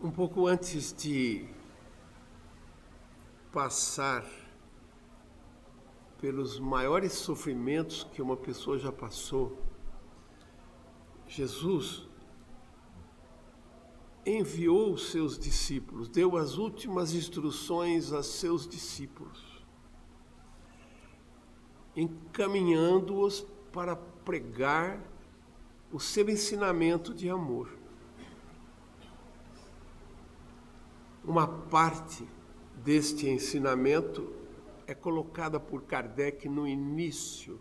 Um pouco antes de passar pelos maiores sofrimentos que uma pessoa já passou, Jesus enviou os seus discípulos, deu as últimas instruções a seus discípulos, encaminhando-os para pregar o seu ensinamento de amor. Uma parte deste ensinamento é colocada por Kardec no início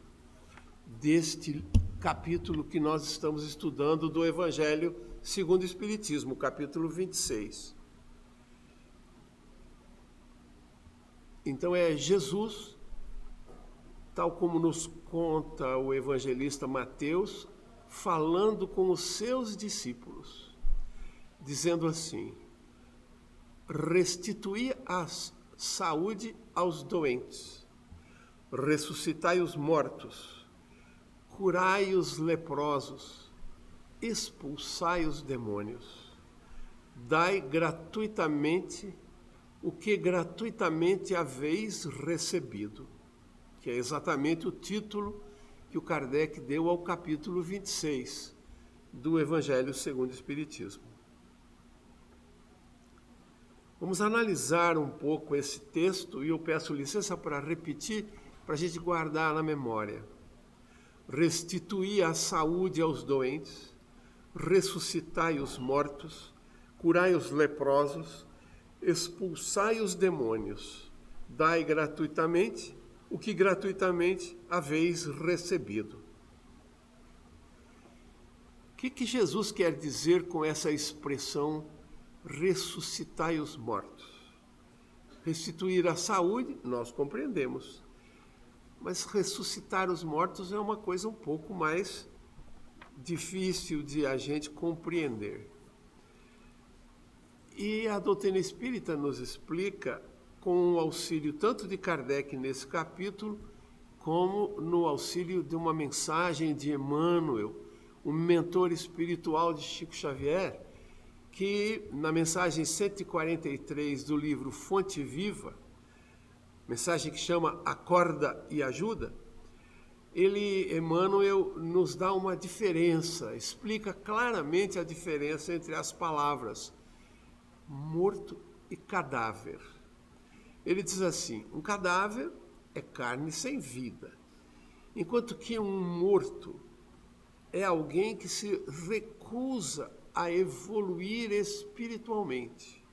deste capítulo que nós estamos estudando do Evangelho segundo o Espiritismo, capítulo 26. Então é Jesus, tal como nos conta o evangelista Mateus, falando com os seus discípulos, dizendo assim: restituí a saúde aos doentes, ressuscitai os mortos, curai os leprosos, expulsai os demônios, dai gratuitamente o que gratuitamente haveis recebido, que é exatamente o título que o Kardec deu ao capítulo 26 do Evangelho segundo o Espiritismo. Vamos analisar um pouco esse texto e eu peço licença para repetir, para a gente guardar na memória. Restituí a saúde aos doentes, ressuscitai os mortos, curai os leprosos, expulsai os demônios, dai gratuitamente o que gratuitamente haveis recebido. O que Jesus quer dizer com essa expressão ressuscitai os mortos? Restituir a saúde, nós compreendemos, mas ressuscitar os mortos é uma coisa um pouco mais difícil de a gente compreender. E a doutrina espírita nos explica, com o auxílio tanto de Kardec nesse capítulo, como no auxílio de uma mensagem de Emmanuel, o mentor espiritual de Chico Xavier, que na mensagem 143 do livro Fonte Viva, mensagem que chama Acorda e Ajuda, Emmanuel nos dá uma diferença, explica claramente a diferença entre as palavras morto e cadáver. Ele diz assim: um cadáver é carne sem vida, enquanto que um morto é alguém que se recusa a evoluir espiritualmente.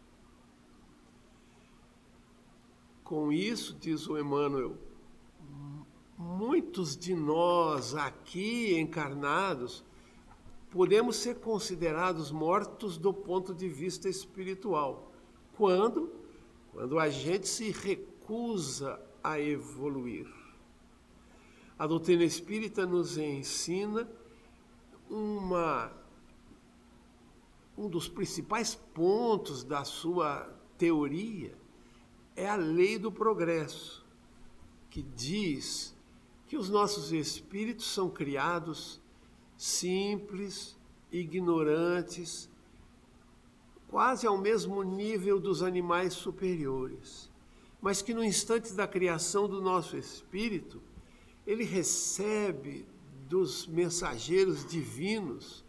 Com isso, diz o Emmanuel, muitos de nós aqui encarnados podemos ser considerados mortos do ponto de vista espiritual, quando a gente se recusa a evoluir. A doutrina espírita nos ensina um dos principais pontos da sua teoria é a lei do progresso, que diz que os nossos espíritos são criados simples, ignorantes, quase ao mesmo nível dos animais superiores, mas que no instante da criação do nosso espírito, ele recebe dos mensageiros divinos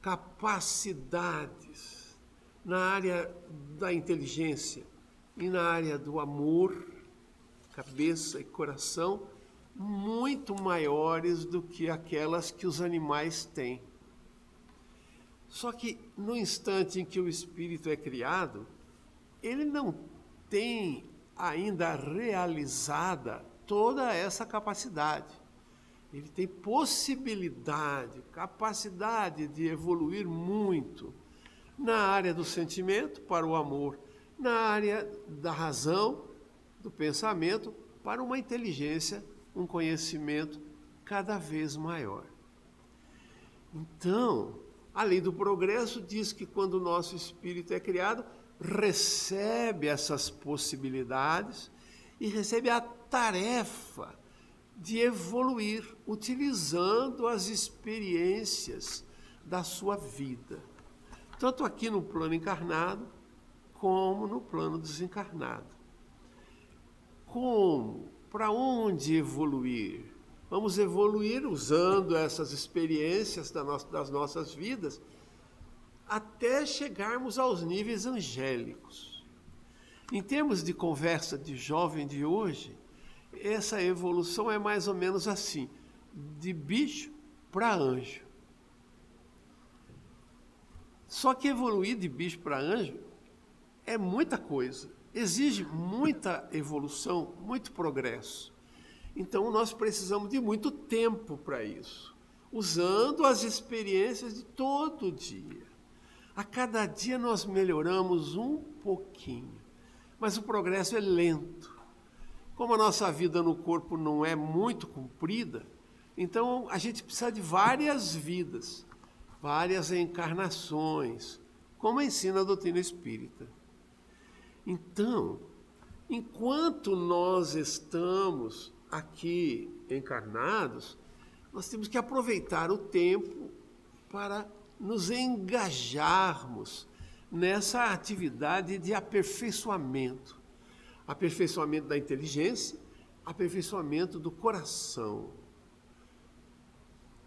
capacidades na área da inteligência e na área do amor, cabeça e coração, muito maiores do que aquelas que os animais têm. Só que no instante em que o espírito é criado, ele não tem ainda realizada toda essa capacidade. Ele tem possibilidade, capacidade de evoluir muito na área do sentimento para o amor, na área da razão, do pensamento para uma inteligência, um conhecimento cada vez maior. Então, a lei do progresso diz que quando o nosso espírito é criado, recebe essas possibilidades e recebe a tarefa de evoluir, utilizando as experiências da sua vida. tanto aqui no plano encarnado, como no plano desencarnado. Como? Para onde evoluir? Vamos evoluir usando essas experiências das nossas vidas até chegarmos aos níveis angélicos. Em termos de conversa de jovem de hoje, essa evolução é mais ou menos assim, de bicho para anjo. Só que evoluir de bicho para anjo é muita coisa, exige muita evolução, muito progresso. Então nós precisamos de muito tempo para isso, usando as experiências de todo dia. A cada dia nós melhoramos um pouquinho, mas o progresso é lento. Como a nossa vida no corpo não é muito comprida, então a gente precisa de várias vidas, várias encarnações, como ensina a doutrina espírita. Então, enquanto nós estamos aqui encarnados, nós temos que aproveitar o tempo para nos engajarmos nessa atividade de aperfeiçoamento. Aperfeiçoamento da inteligência, aperfeiçoamento do coração.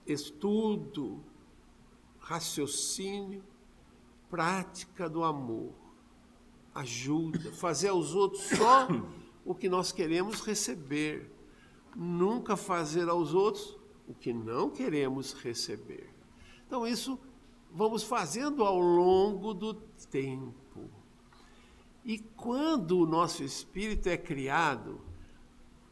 Estudo, raciocínio, prática do amor. Ajuda, fazer aos outros só o que nós queremos receber. Nunca fazer aos outros o que não queremos receber. Então, isso vamos fazendo ao longo do tempo. E quando o nosso espírito é criado,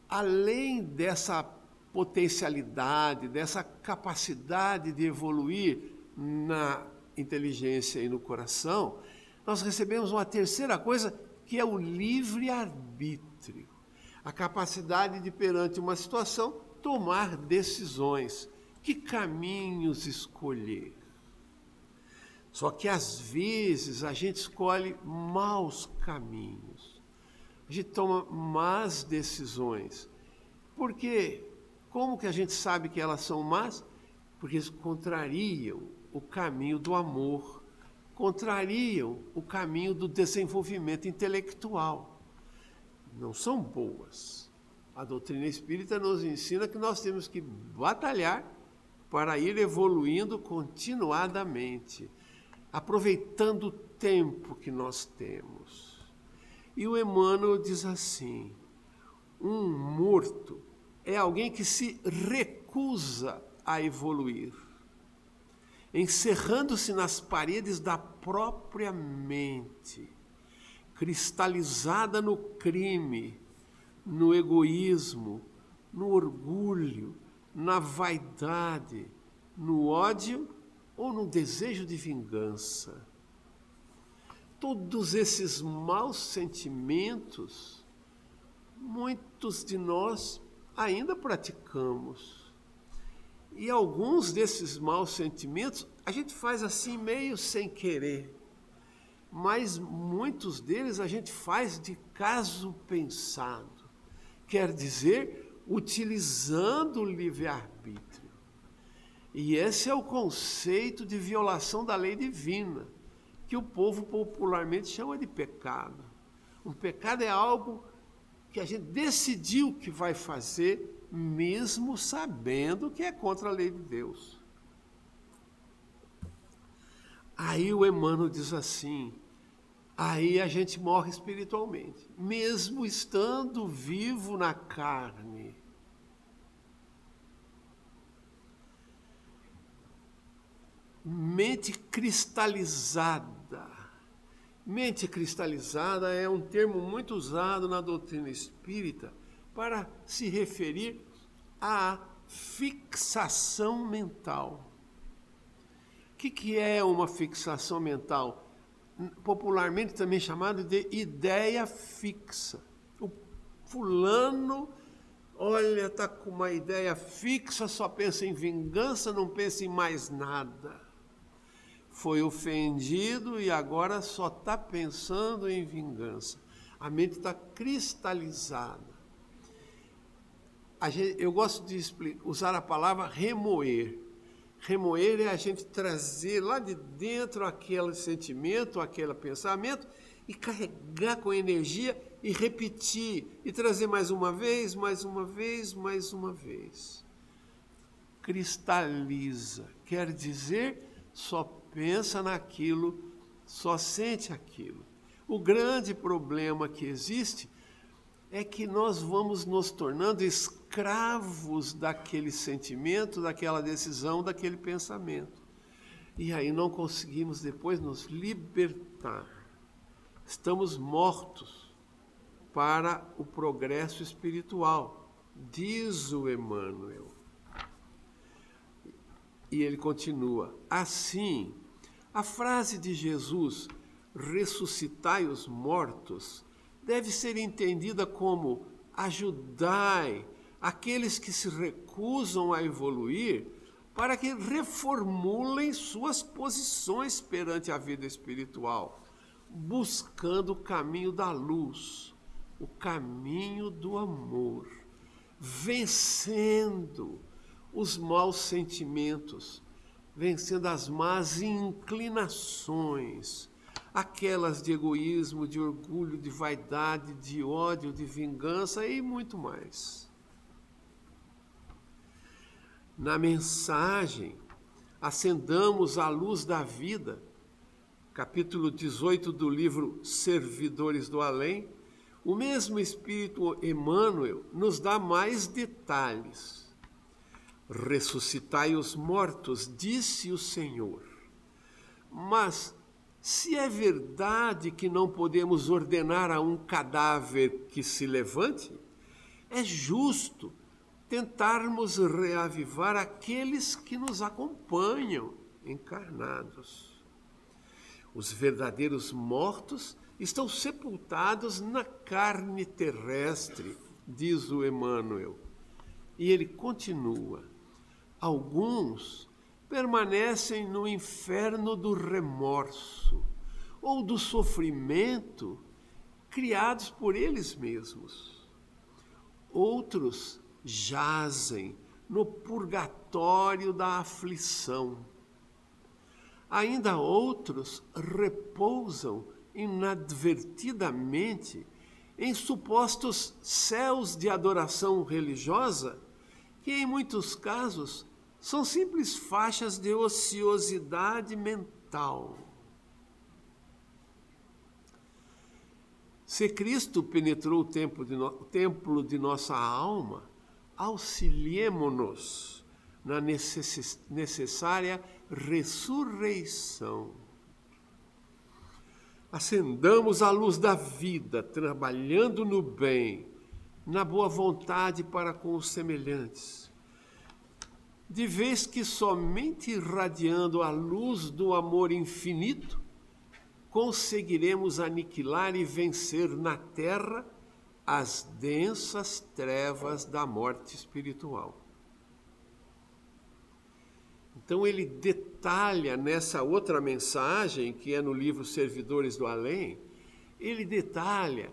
além dessa potencialidade, dessa capacidade de evoluir na inteligência e no coração, nós recebemos uma terceira coisa, que é o livre-arbítrio. A capacidade de, perante uma situação, tomar decisões. Que caminhos escolher? Só que, às vezes, a gente escolhe maus caminhos. A gente toma más decisões. Por quê? Como que a gente sabe que elas são más? Porque eles contrariam o caminho do amor, contrariam o caminho do desenvolvimento intelectual. Não são boas. A doutrina espírita nos ensina que nós temos que batalhar para ir evoluindo continuadamente, aproveitando o tempo que nós temos. E o Emmanuel diz assim: um morto é alguém que se recusa a evoluir, encerrando-se nas paredes da própria mente, cristalizada no crime, no egoísmo, no orgulho, na vaidade, no ódio ou no desejo de vingança. Todos esses maus sentimentos, muitos de nós ainda praticamos. E alguns desses maus sentimentos a gente faz assim meio sem querer, mas muitos deles a gente faz de caso pensado, quer dizer, utilizando o livre-arbítrio. E esse é o conceito de violação da lei divina, que o povo popularmente chama de pecado. Um pecado é algo que a gente decidiu que vai fazer, mesmo sabendo que é contra a lei de Deus. Aí o Emmanuel diz assim: aí a gente morre espiritualmente, mesmo estando vivo na carne. Mente cristalizada. Mente cristalizada é um termo muito usado na doutrina espírita para se referir à fixação mental. O que é uma fixação mental? Popularmente também chamado de ideia fixa. O fulano, olha, está com uma ideia fixa, só pensa em vingança, não pensa em mais nada. Foi ofendido e agora só está pensando em vingança. A mente está cristalizada. Eu gosto de usar a palavra remoer. Remoer é a gente trazer lá de dentro aquele sentimento, aquele pensamento e carregar com energia e repetir e trazer mais uma vez, mais uma vez, mais uma vez. Cristaliza, quer dizer, só pensa naquilo, só sente aquilo. O grande problema que existe é que nós vamos nos tornando escravos daquele sentimento, daquela decisão, daquele pensamento. E aí não conseguimos depois nos libertar. Estamos mortos para o progresso espiritual, diz o Emmanuel. E ele continua, assim, a frase de Jesus, ressuscitai os mortos, deve ser entendida como ajudai aqueles que se recusam a evoluir para que reformulem suas posições perante a vida espiritual, buscando o caminho da luz, o caminho do amor, vencendo os maus sentimentos, vencendo as más inclinações, aquelas de egoísmo, de orgulho, de vaidade, de ódio, de vingança e muito mais. Na mensagem, acendamos a luz da vida, capítulo 18 do livro Servidores do Além, o mesmo Espírito Emmanuel nos dá mais detalhes. Ressuscitai os mortos, disse o Senhor. Mas, se é verdade que não podemos ordenar a um cadáver que se levante, é justo tentarmos reavivar aqueles que nos acompanham encarnados. Os verdadeiros mortos estão sepultados na carne terrestre, diz o Emmanuel. E ele continua, alguns permanecem no inferno do remorso ou do sofrimento criados por eles mesmos. Outros jazem no purgatório da aflição. Ainda outros repousam inadvertidamente em supostos céus de adoração religiosa, que em muitos casos são simples faixas de ociosidade mental. Se Cristo penetrou o templo de nossa alma, auxiliemo-nos na necessária ressurreição. Acendamos a luz da vida, trabalhando no bem, na boa vontade para com os semelhantes. De vez que somente irradiando a luz do amor infinito, conseguiremos aniquilar e vencer na terra as densas trevas da morte espiritual. Então ele detalha nessa outra mensagem, que é no livro Servidores do Além, ele detalha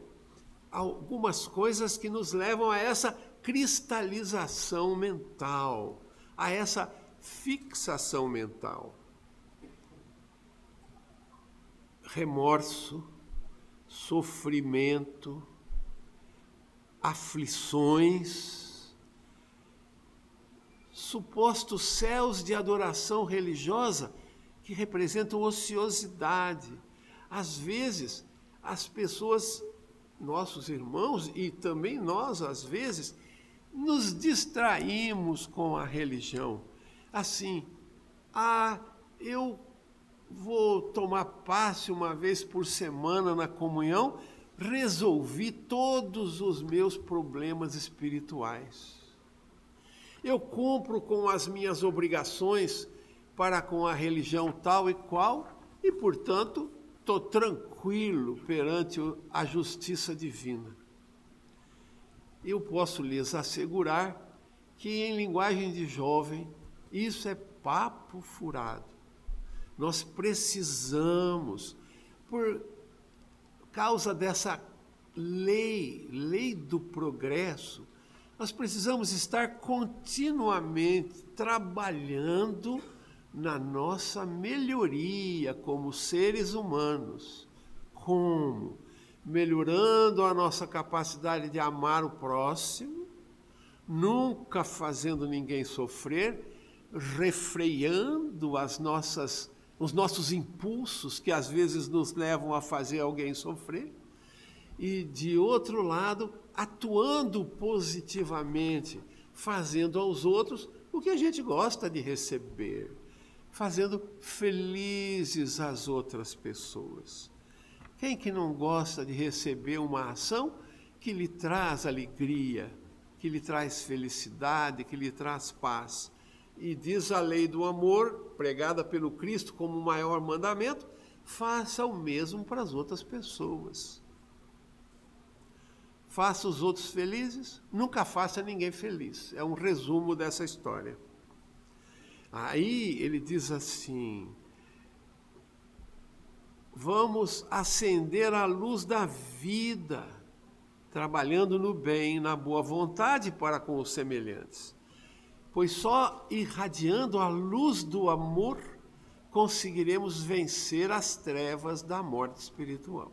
algumas coisas que nos levam a essa cristalização mental, a essa fixação mental. Remorso, sofrimento, aflições, supostos céus de adoração religiosa que representam ociosidade. Às vezes, as pessoas, nossos irmãos e também nós, às vezes, nos distraímos com a religião. Assim, eu vou tomar passe uma vez por semana na comunhão, resolvi todos os meus problemas espirituais. Eu cumpro com as minhas obrigações para com a religião tal e qual e, portanto, estou tranquilo perante a justiça divina. Eu posso lhes assegurar que, em linguagem de jovem, isso é papo furado. Nós precisamos, por causa dessa lei do progresso, nós precisamos estar continuamente trabalhando na nossa melhoria como seres humanos. Como? Melhorando a nossa capacidade de amar o próximo, nunca fazendo ninguém sofrer, refreando os nossos impulsos que às vezes nos levam a fazer alguém sofrer, e de outro lado, atuando positivamente, fazendo aos outros o que a gente gosta de receber, fazendo felizes as outras pessoas. Quem que não gosta de receber uma ação que lhe traz alegria, que lhe traz felicidade, que lhe traz paz? E diz a lei do amor, pregada pelo Cristo como o maior mandamento, faça o mesmo para as outras pessoas. Faça os outros felizes, nunca faça ninguém feliz. É um resumo dessa história. Aí ele diz assim: vamos acender a luz da vida, trabalhando no bem, na boa vontade para com os semelhantes. Pois só irradiando a luz do amor conseguiremos vencer as trevas da morte espiritual.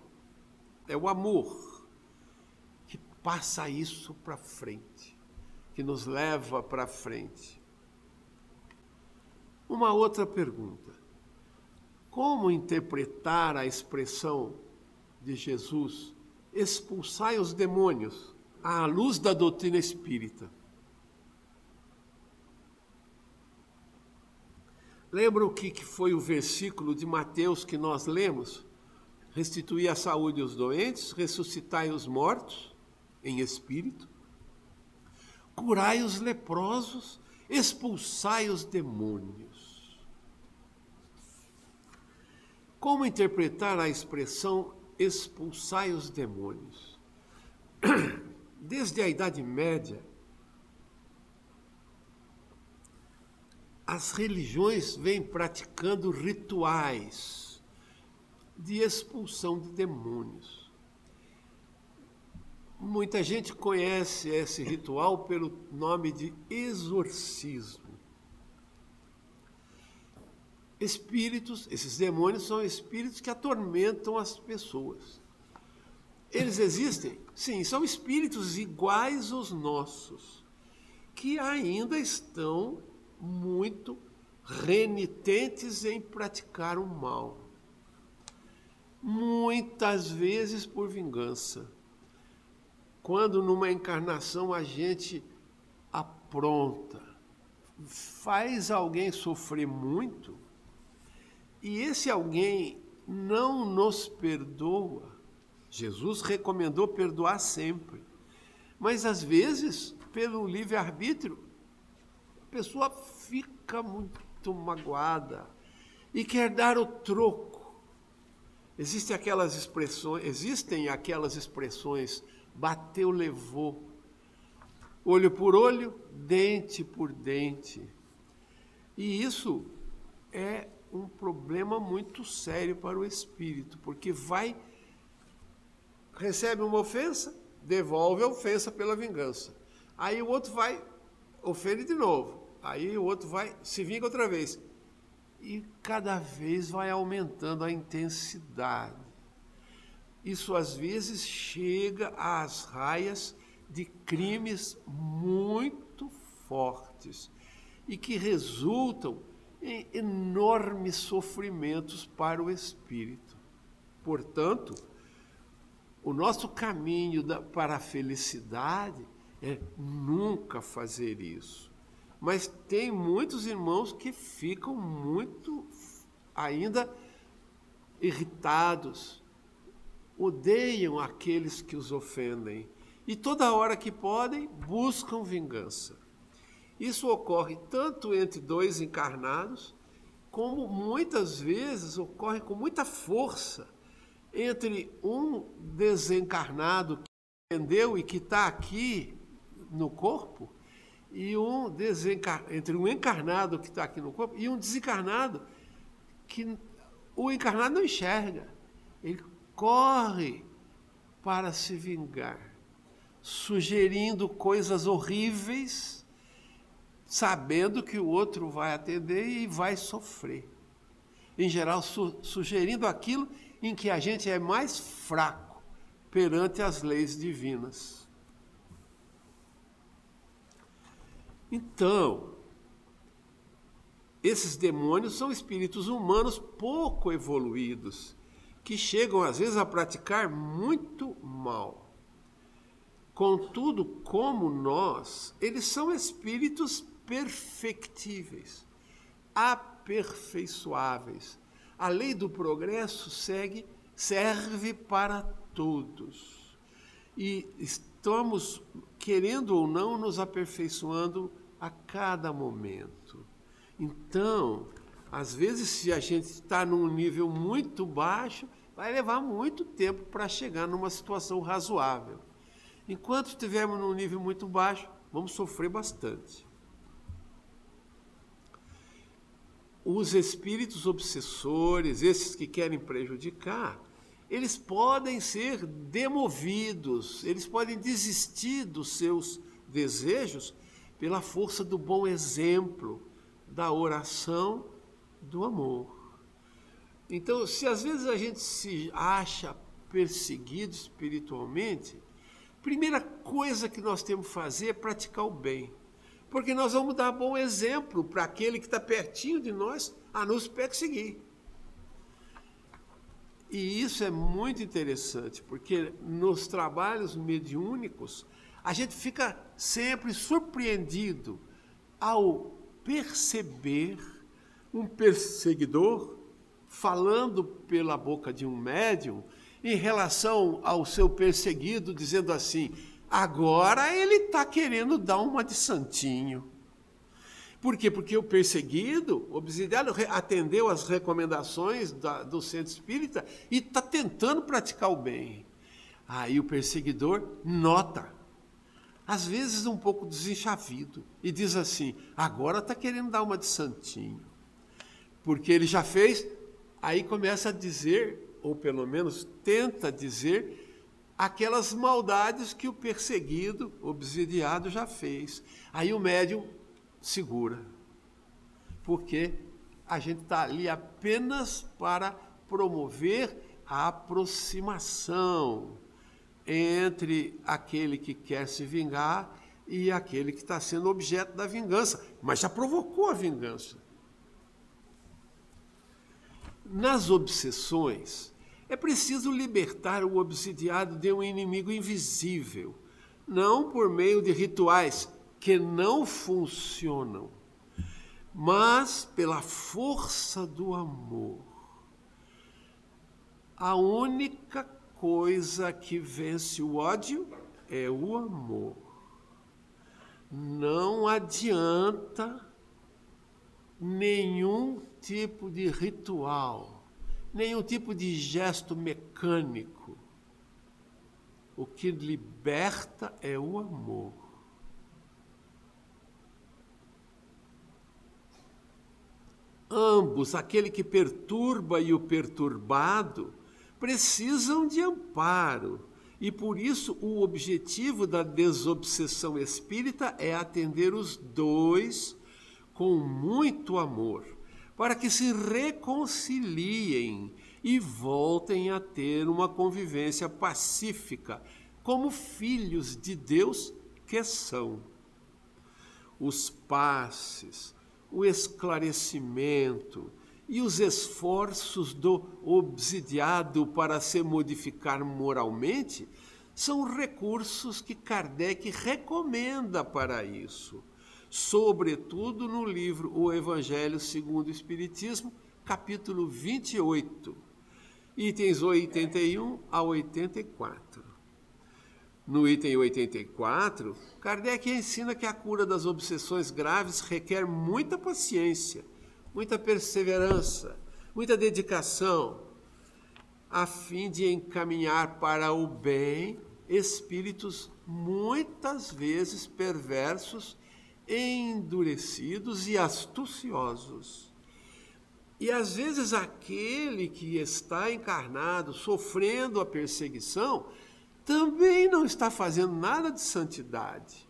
É o amor que passa isso para frente, que nos leva para frente. Uma outra pergunta: como interpretar a expressão de Jesus, expulsai os demônios, à luz da doutrina espírita? Lembra o que foi o versículo de Mateus que nós lemos? Restituir a saúde aos doentes, ressuscitai os mortos em espírito, curai os leprosos, expulsai os demônios. Como interpretar a expressão expulsai os demônios? Desde a Idade Média, as religiões vêm praticando rituais de expulsão de demônios. Muita gente conhece esse ritual pelo nome de exorcismo. Espíritos, esses demônios são espíritos que atormentam as pessoas. Eles existem? Sim, são espíritos iguais aos nossos, que ainda estão muito renitentes em praticar o mal. Muitas vezes por vingança. Quando numa encarnação a gente apronta, faz alguém sofrer muito, e esse alguém não nos perdoa. Jesus recomendou perdoar sempre, mas às vezes, pelo livre-arbítrio, a pessoa fica muito magoada e quer dar o troco. Existem aquelas expressões, bateu, levou, olho por olho, dente por dente. E isso é um problema muito sério para o espírito, porque recebe uma ofensa, devolve a ofensa pela vingança. Aí o outro vai, ofende de novo. Aí o outro vai, se vinga outra vez. E cada vez vai aumentando a intensidade. Isso às vezes chega às raias de crimes muito fortes e que resultam em enormes sofrimentos para o espírito. Portanto, o nosso caminho para a felicidade é nunca fazer isso. Mas tem muitos irmãos que ficam muito ainda irritados, odeiam aqueles que os ofendem e toda hora que podem buscam vingança. Isso ocorre tanto entre dois encarnados, como muitas vezes ocorre com muita força entre um desencarnado que entendeu e que está aqui no corpo, e entre um encarnado que está aqui no corpo e um desencarnado que o encarnado não enxerga. Ele corre para se vingar, sugerindo coisas horríveis, sabendo que o outro vai atender e vai sofrer. Em geral, sugerindo aquilo em que a gente é mais fraco perante as leis divinas. Então, esses demônios são espíritos humanos pouco evoluídos, que chegam às vezes a praticar muito mal. Contudo, como nós, eles são espíritos perfectíveis, aperfeiçoáveis. A lei do progresso serve para todos. E estamos, querendo ou não, nos aperfeiçoando a cada momento. Então, às vezes, se a gente está num nível muito baixo, vai levar muito tempo para chegar numa situação razoável. Enquanto estivermos num nível muito baixo, vamos sofrer bastante. Os espíritos obsessores, esses que querem prejudicar, eles podem ser demovidos, eles podem desistir dos seus desejos pela força do bom exemplo, da oração, do amor. Então, se às vezes a gente se acha perseguido espiritualmente, a primeira coisa que nós temos que fazer é praticar o bem. Porque nós vamos dar bom exemplo para aquele que está pertinho de nós a nos perseguir. E isso é muito interessante, porque nos trabalhos mediúnicos, a gente fica sempre surpreendido ao perceber um perseguidor falando pela boca de um médium em relação ao seu perseguido, dizendo assim: agora ele está querendo dar uma de santinho. Por quê? Porque o perseguido, o obsidiado, atendeu às recomendações do centro espírita e está tentando praticar o bem. Aí o perseguidor nota, às vezes um pouco desenchavido, e diz assim: agora está querendo dar uma de santinho. Porque ele já fez, aí começa a dizer, ou pelo menos tenta dizer, aquelas maldades que o perseguido, obsidiado, já fez. Aí o médium segura, porque a gente está ali apenas para promover a aproximação entre aquele que quer se vingar e aquele que está sendo objeto da vingança, mas já provocou a vingança. Nas obsessões, é preciso libertar o obsidiado de um inimigo invisível, não por meio de rituais que não funcionam, mas pela força do amor. A única coisa que vence o ódio é o amor. Não adianta nenhum tipo de ritual, nenhum tipo de gesto mecânico. O que liberta é o amor. Ambos, aquele que perturba e o perturbado, precisam de amparo. E por isso o objetivo da desobsessão espírita é atender os dois com muito amor, para que se reconciliem e voltem a ter uma convivência pacífica, como filhos de Deus que são. Os passes, o esclarecimento e os esforços do obsidiado para se modificar moralmente são recursos que Kardec recomenda para isso, sobretudo no livro O Evangelho segundo o Espiritismo, capítulo 28, itens 81 a 84. No item 84, Kardec ensina que a cura das obsessões graves requer muita paciência, muita perseverança, muita dedicação, a fim de encaminhar para o bem espíritos muitas vezes perversos, endurecidos e astuciosos. E às vezes aquele que está encarnado, sofrendo a perseguição, também não está fazendo nada de santidade.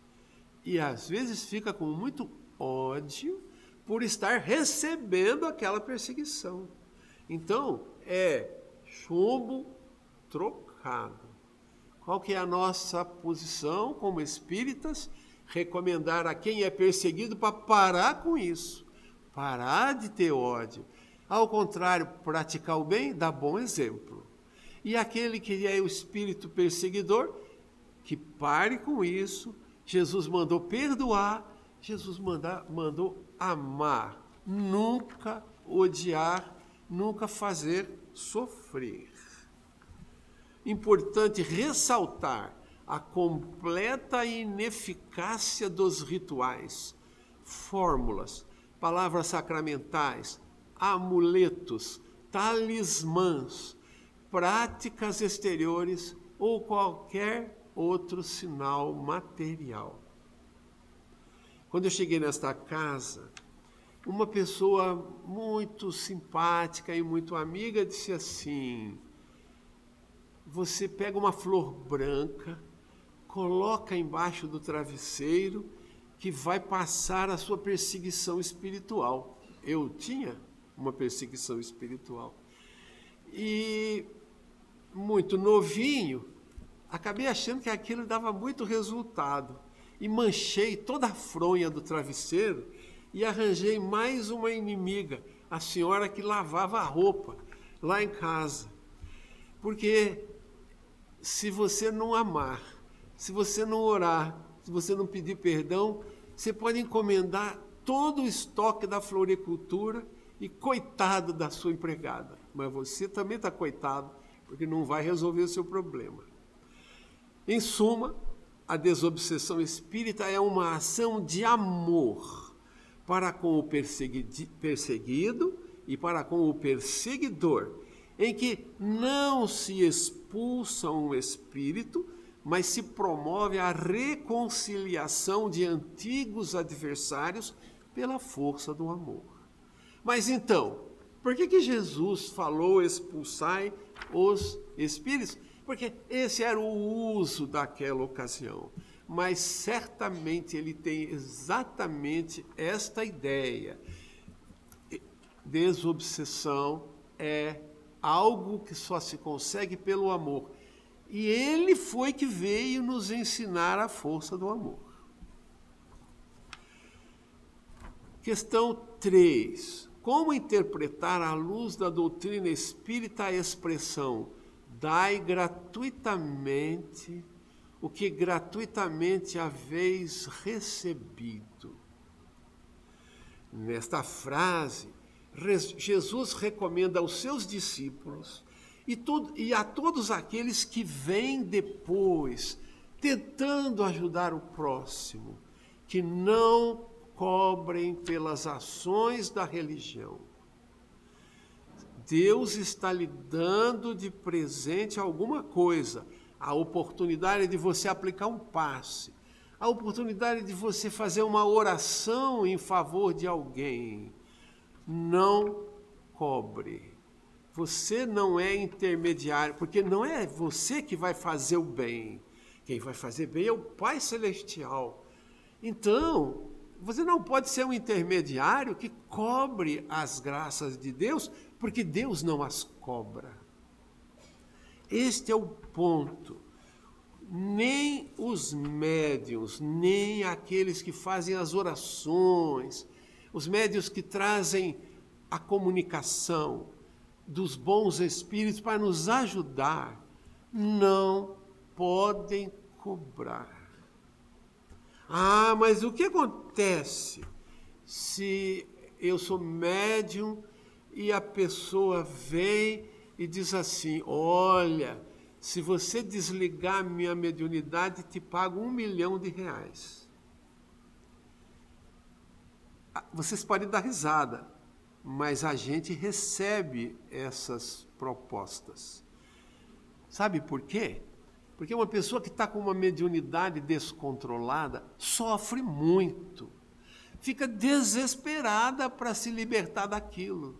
E às vezes fica com muito ódio por estar recebendo aquela perseguição. Então, é chumbo trocado. Qual que é a nossa posição como espíritas? Recomendar a quem é perseguido para parar com isso, parar de ter ódio. Ao contrário, praticar o bem, dá bom exemplo. E aquele que é o espírito perseguidor, que pare com isso. Jesus mandou perdoar, Jesus mandou amar, nunca odiar, nunca fazer sofrer. Importante ressaltar a completa ineficácia dos rituais, fórmulas, palavras sacramentais, amuletos, talismãs, práticas exteriores ou qualquer outro sinal material. Quando eu cheguei nesta casa, uma pessoa muito simpática e muito amiga disse assim: você pega uma flor branca, coloca embaixo do travesseiro, que vai passar a sua perseguição espiritual. Eu tinha uma perseguição espiritual. E, muito novinho, acabei achando que aquilo dava muito resultado. E manchei toda a fronha do travesseiro e arranjei mais uma inimiga, a senhora que lavava a roupa lá em casa. Porque se você não amar, se você não orar, se você não pedir perdão, você pode encomendar todo o estoque da floricultura e coitado da sua empregada. Mas você também está coitado, porque não vai resolver o seu problema. Em suma, a desobsessão espírita é uma ação de amor para com o perseguido e para com o perseguidor, em que não se expulsa um espírito, mas se promove a reconciliação de antigos adversários pela força do amor. Mas então, por que Jesus falou expulsai os espíritos? Porque esse era o uso daquela ocasião. Mas certamente ele tem exatamente esta ideia. Desobsessão é algo que só se consegue pelo amor. E ele foi que veio nos ensinar a força do amor. Questão 3. Como interpretar à luz da doutrina espírita a expressão dai gratuitamente o que gratuitamente haveis recebido? Nesta frase, Jesus recomenda aos seus discípulos e a todos aqueles que vêm depois, tentando ajudar o próximo, que não cobrem pelas ações da religião. Deus está lhe dando de presente alguma coisa, a oportunidade de você aplicar um passe, a oportunidade de você fazer uma oração em favor de alguém. Não cobre. Você não é intermediário, porque não é você que vai fazer o bem. Quem vai fazer bem é o Pai Celestial. Então, você não pode ser um intermediário que cobre as graças de Deus, porque Deus não as cobra. Este é o ponto. Nem os médiuns, nem aqueles que fazem as orações, os médiuns que trazem a comunicação dos bons espíritos para nos ajudar, não podem cobrar. Ah, mas o que acontece se eu sou médium e a pessoa vem e diz assim: olha, se você desligar minha mediunidade, te pago R$1 milhão. Vocês podem dar risada, mas a gente recebe essas propostas. Sabe por quê? Porque uma pessoa que está com uma mediunidade descontrolada sofre muito, fica desesperada para se libertar daquilo.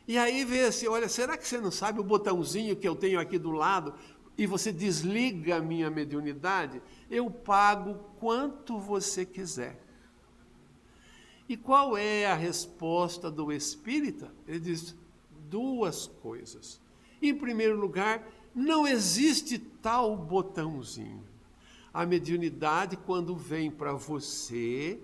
E aí vê assim: olha, será que você não sabe o botãozinho que eu tenho aqui do lado e você desliga a minha mediunidade? Eu pago quanto você quiser. E qual é a resposta do espírita? Ele diz duas coisas. Em primeiro lugar, não existe tal botãozinho. A mediunidade, quando vem para você,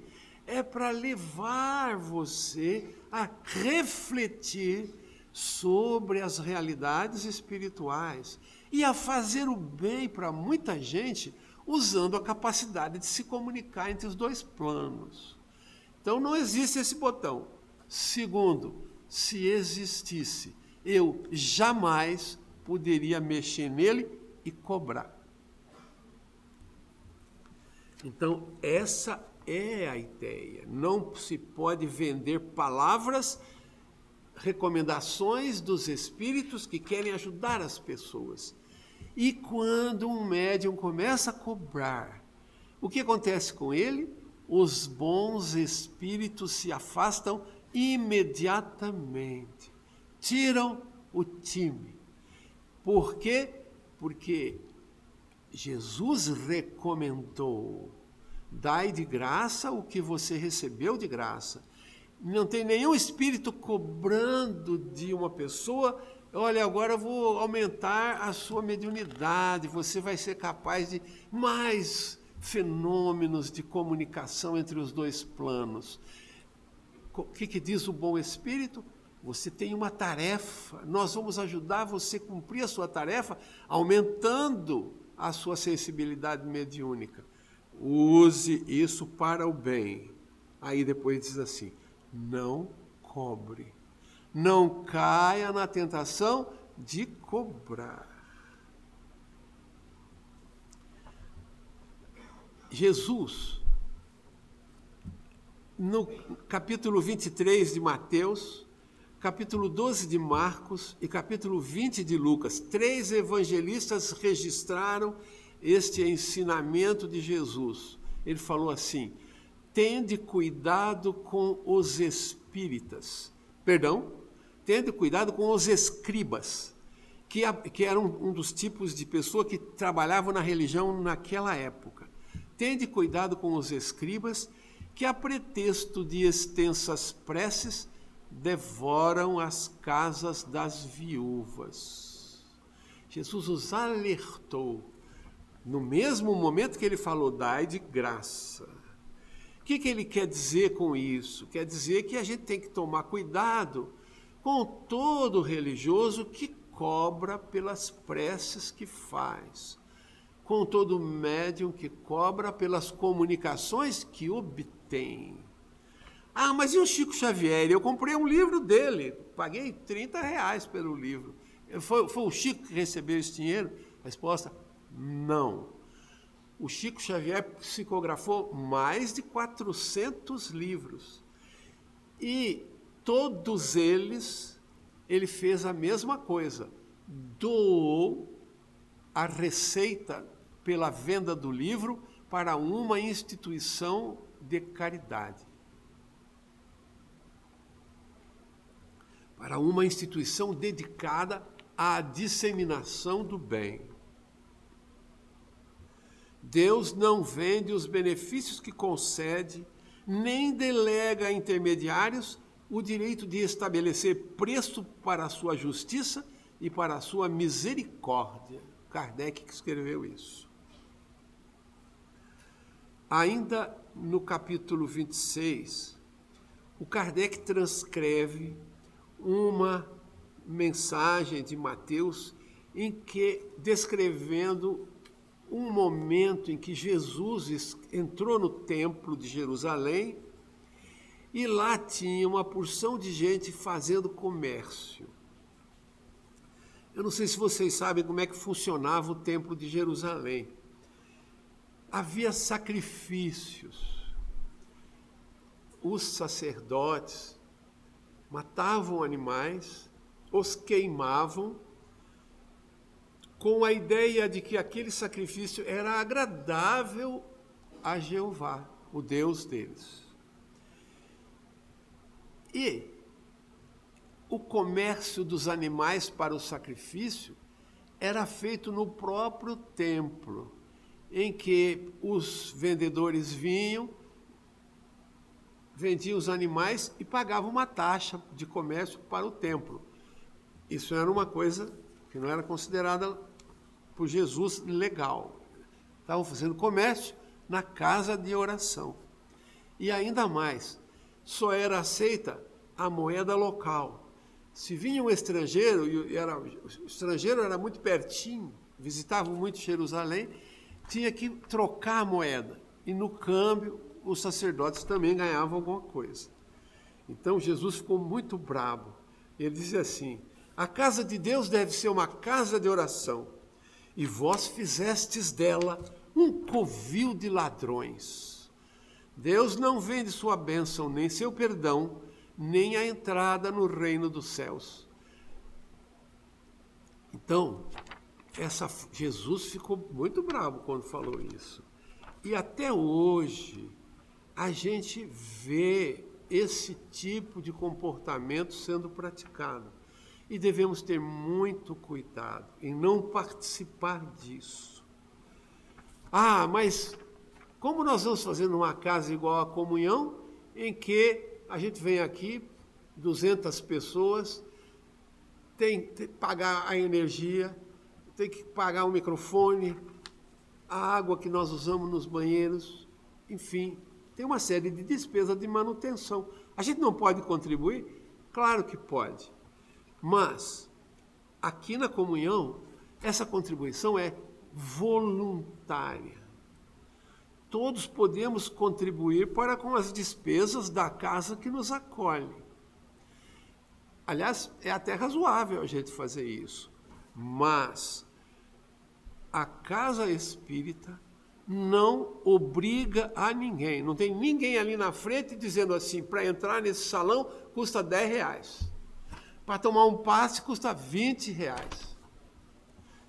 é para levar você a refletir sobre as realidades espirituais e a fazer o bem para muita gente usando a capacidade de se comunicar entre os dois planos. Então não existe esse botão. Segundo, se existisse, eu jamais poderia mexer nele e cobrar. Então essa é a ideia. Não se pode vender palavras, recomendações dos espíritos que querem ajudar as pessoas. E quando um médium começa a cobrar, o que acontece com ele? Os bons espíritos se afastam imediatamente, tiram o time. Por quê? Porque Jesus recomendou: dai de graça o que você recebeu de graça. Não tem nenhum espírito cobrando de uma pessoa: olha, agora eu vou aumentar a sua mediunidade, você vai ser capaz de mais fenômenos de comunicação entre os dois planos. O que diz o bom espírito? Você tem uma tarefa, nós vamos ajudar você a cumprir a sua tarefa, aumentando a sua sensibilidade mediúnica. Use isso para o bem. Aí depois diz assim: não cobre. Não caia na tentação de cobrar. Jesus, no capítulo 23 de Mateus, capítulo 12 de Marcos e capítulo 20 de Lucas, 3 evangelistas registraram este ensinamento de Jesus. Ele falou assim: tende cuidado com os espíritas. Tende cuidado com os escribas, que eram um dos tipos de pessoa que trabalhavam na religião naquela época. Tende cuidado com os escribas, que a pretexto de extensas preces devoram as casas das viúvas. Jesus os alertou, no mesmo momento que ele falou: dai de graça. O que ele quer dizer com isso? Quer dizer que a gente tem que tomar cuidado com todo religioso que cobra pelas preces que faz, com todo médium que cobra pelas comunicações que obtém. Ah, mas e o Chico Xavier? Eu comprei um livro dele, paguei R$30 pelo livro. Foi o Chico que recebeu esse dinheiro? A resposta: não. O Chico Xavier psicografou mais de 400 livros. E todos eles, ele fez a mesma coisa. Doou a receita pela venda do livro para uma instituição de caridade. Para uma instituição dedicada à disseminação do bem. Deus não vende os benefícios que concede, nem delega a intermediários o direito de estabelecer preço para a sua justiça e para a sua misericórdia. Kardec que escreveu isso. Ainda no capítulo 26, o Kardec transcreve uma mensagem de Mateus em que, descrevendo um momento em que Jesus entrou no templo de Jerusalém e lá tinha uma porção de gente fazendo comércio. Eu não sei se vocês sabem como é que funcionava o templo de Jerusalém. Havia sacrifícios. Os sacerdotes matavam animais, os queimavam, com a ideia de que aquele sacrifício era agradável a Jeová, o Deus deles. E o comércio dos animais para o sacrifício era feito no próprio templo, em que os vendedores vinham, vendia os animais e pagava uma taxa de comércio para o templo. Isso era uma coisa que não era considerada por Jesus legal. Estavam fazendo comércio na casa de oração. E ainda mais, só era aceita a moeda local. Se vinha um estrangeiro, o estrangeiro era muito pertinho, visitavam muito Jerusalém, tinha que trocar a moeda. E no câmbio, os sacerdotes também ganhavam alguma coisa. Então Jesus ficou muito bravo. Ele dizia assim: a casa de Deus deve ser uma casa de oração, e vós fizestes dela um covil de ladrões. Deus não vende sua bênção, nem seu perdão, nem a entrada no reino dos céus. Então, Jesus ficou muito bravo quando falou isso. E até hoje, a gente vê esse tipo de comportamento sendo praticado. E devemos ter muito cuidado em não participar disso. Ah, mas como nós vamos fazer numa casa igual à comunhão, em que a gente vem aqui, 200 pessoas, tem que pagar a energia, tem que pagar o microfone, a água que nós usamos nos banheiros, enfim, tem uma série de despesas de manutenção. A gente não pode contribuir? Claro que pode. Mas, aqui na comunhão, essa contribuição é voluntária. Todos podemos contribuir para com as despesas da casa que nos acolhe. Aliás, é até razoável a gente fazer isso. Mas a casa espírita não obriga a ninguém. Não tem ninguém ali na frente dizendo assim: para entrar nesse salão custa R$10. Para tomar um passe custa R$20.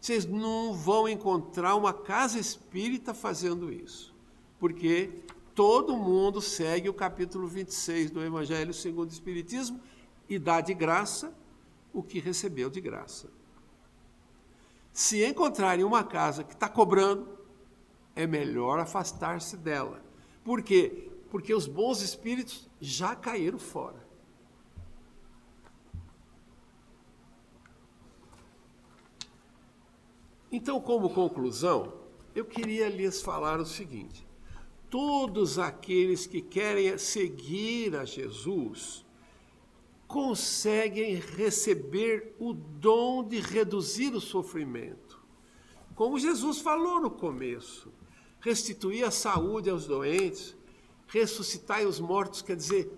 Vocês não vão encontrar uma casa espírita fazendo isso. Porque todo mundo segue o capítulo 26 do Evangelho segundo o Espiritismo e dá de graça o que recebeu de graça. Se encontrarem uma casa que está cobrando, é melhor afastar-se dela. Por quê? Porque os bons espíritos já caíram fora. Então, como conclusão, eu queria lhes falar o seguinte: todos aqueles que querem seguir a Jesus conseguem receber o dom de reduzir o sofrimento. Como Jesus falou no começo, restituir a saúde aos doentes, ressuscitai os mortos, quer dizer,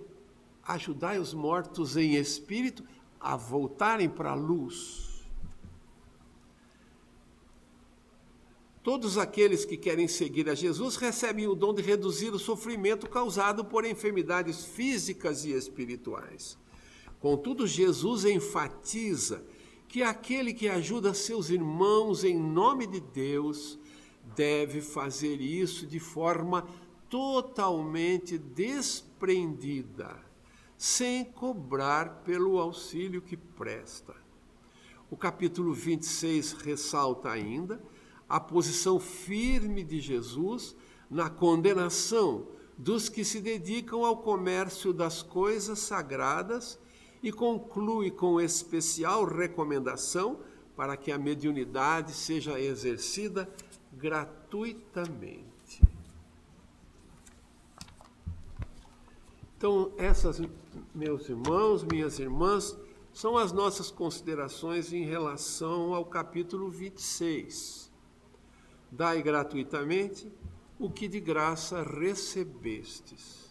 ajudai os mortos em espírito a voltarem para a luz. Todos aqueles que querem seguir a Jesus recebem o dom de reduzir o sofrimento causado por enfermidades físicas e espirituais. Contudo, Jesus enfatiza que aquele que ajuda seus irmãos em nome de Deus deve fazer isso de forma totalmente desprendida, sem cobrar pelo auxílio que presta. O capítulo 26 ressalta ainda a posição firme de Jesus na condenação dos que se dedicam ao comércio das coisas sagradas e conclui com especial recomendação para que a mediunidade seja exercida gratuitamente. Então, essas, meus irmãos, minhas irmãs, são as nossas considerações em relação ao capítulo 26. Dai gratuitamente o que de graça recebestes.